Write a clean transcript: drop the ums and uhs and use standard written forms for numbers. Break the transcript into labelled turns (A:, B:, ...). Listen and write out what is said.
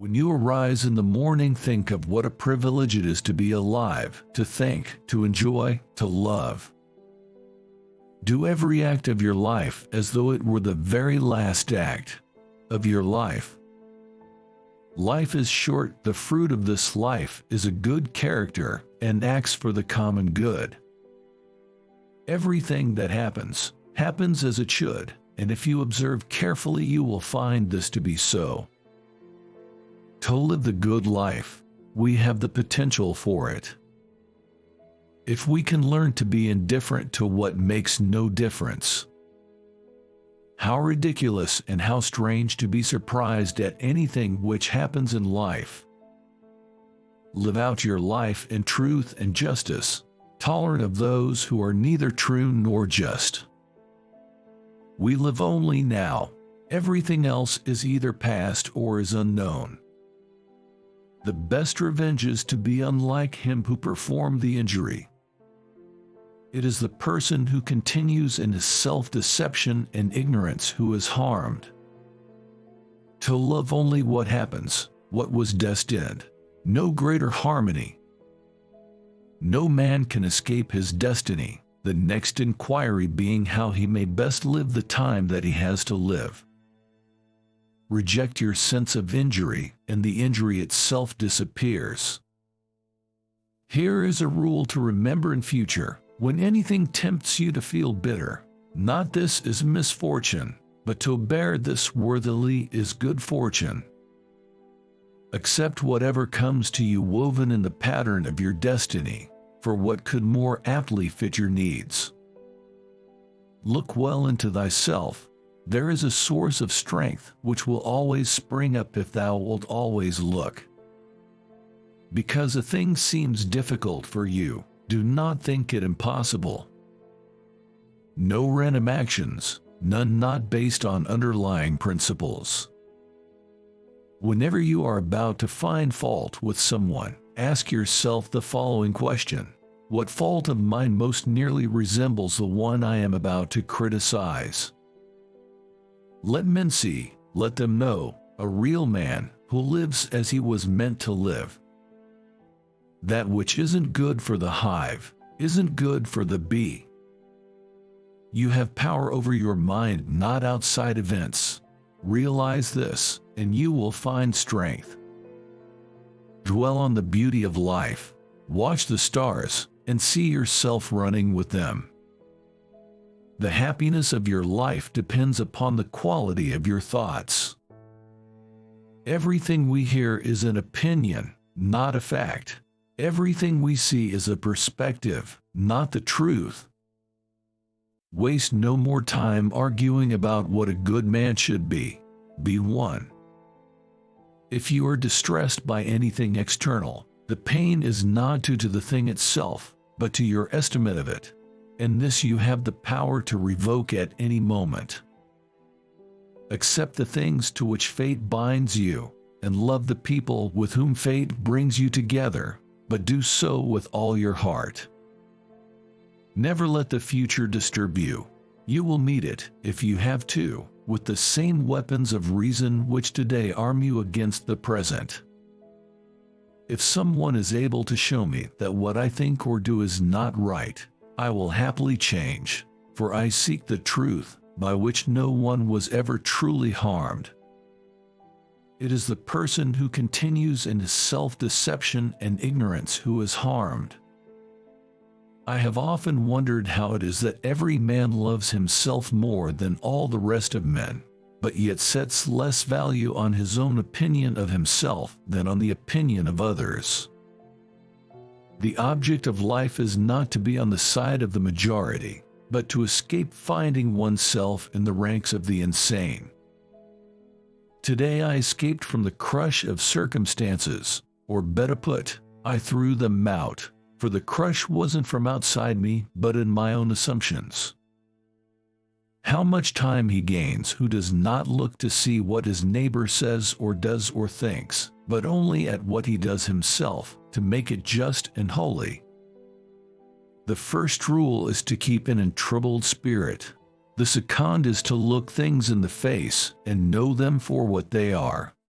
A: When you arise in the morning, think of what a privilege it is to be alive, to think, to enjoy, to love. Do every act of your life as though it were the very last act of your life. Life is short. The fruit of this life is a good character and acts for the common good. Everything that happens, happens as it should, and if you observe carefully, you will find this to be so. To live the good life, we have the potential for it. If we can learn to be indifferent to what makes no difference. How ridiculous and how strange to be surprised at anything which happens in life. Live out your life in truth and justice, tolerant of those who are neither true nor just. We live only now. Everything else is either past or is unknown. The best revenge is to be unlike him who performed the injury. It is the person who continues in his self-deception and ignorance who is harmed. To love only what happens, what was destined, no greater harmony. No man can escape his destiny, the next inquiry being how he may best live the time that he has to live. Reject your sense of injury, and the injury itself disappears. Here is a rule to remember in future: when anything tempts you to feel bitter, not this is misfortune, but to bear this worthily is good fortune. Accept whatever comes to you woven in the pattern of your destiny, for what could more aptly fit your needs? Look well into thyself. There is a source of strength which will always spring up if thou wilt always look. Because a thing seems difficult for you, do not think it impossible. No random actions, none not based on underlying principles. Whenever you are about to find fault with someone, ask yourself the following question: what fault of mine most nearly resembles the one I am about to criticize? Let men see, let them know, a real man who lives as he was meant to live. That which isn't good for the hive isn't good for the bee. You have power over your mind, not outside events. Realize this, and you will find strength. Dwell on the beauty of life, watch the stars, and see yourself running with them. The happiness of your life depends upon the quality of your thoughts. Everything we hear is an opinion, not a fact. Everything we see is a perspective, not the truth. Waste no more time arguing about what a good man should be. Be one. If you are distressed by anything external, the pain is not due to the thing itself, but to your estimate of it. And this you have the power to revoke at any moment. Accept the things to which fate binds you, and love the people with whom fate brings you together, but do so with all your heart. Never let the future disturb you. You will meet it, if you have to, with the same weapons of reason which today arm you against the present. If someone is able to show me that what I think or do is not right, I will happily change, for I seek the truth, by which no one was ever truly harmed. It is the person who continues in his self-deception and ignorance who is harmed. I have often wondered how it is that every man loves himself more than all the rest of men, but yet sets less value on his own opinion of himself than on the opinion of others. The object of life is not to be on the side of the majority, but to escape finding oneself in the ranks of the insane. Today I escaped from the crush of circumstances, or better put, I threw them out, for the crush wasn't from outside me, but in my own assumptions. How much time he gains who does not look to see what his neighbor says or does or thinks, but only at what he does himself, to make it just and holy. The first rule is to keep an untroubled spirit. The second is to look things in the face and know them for what they are.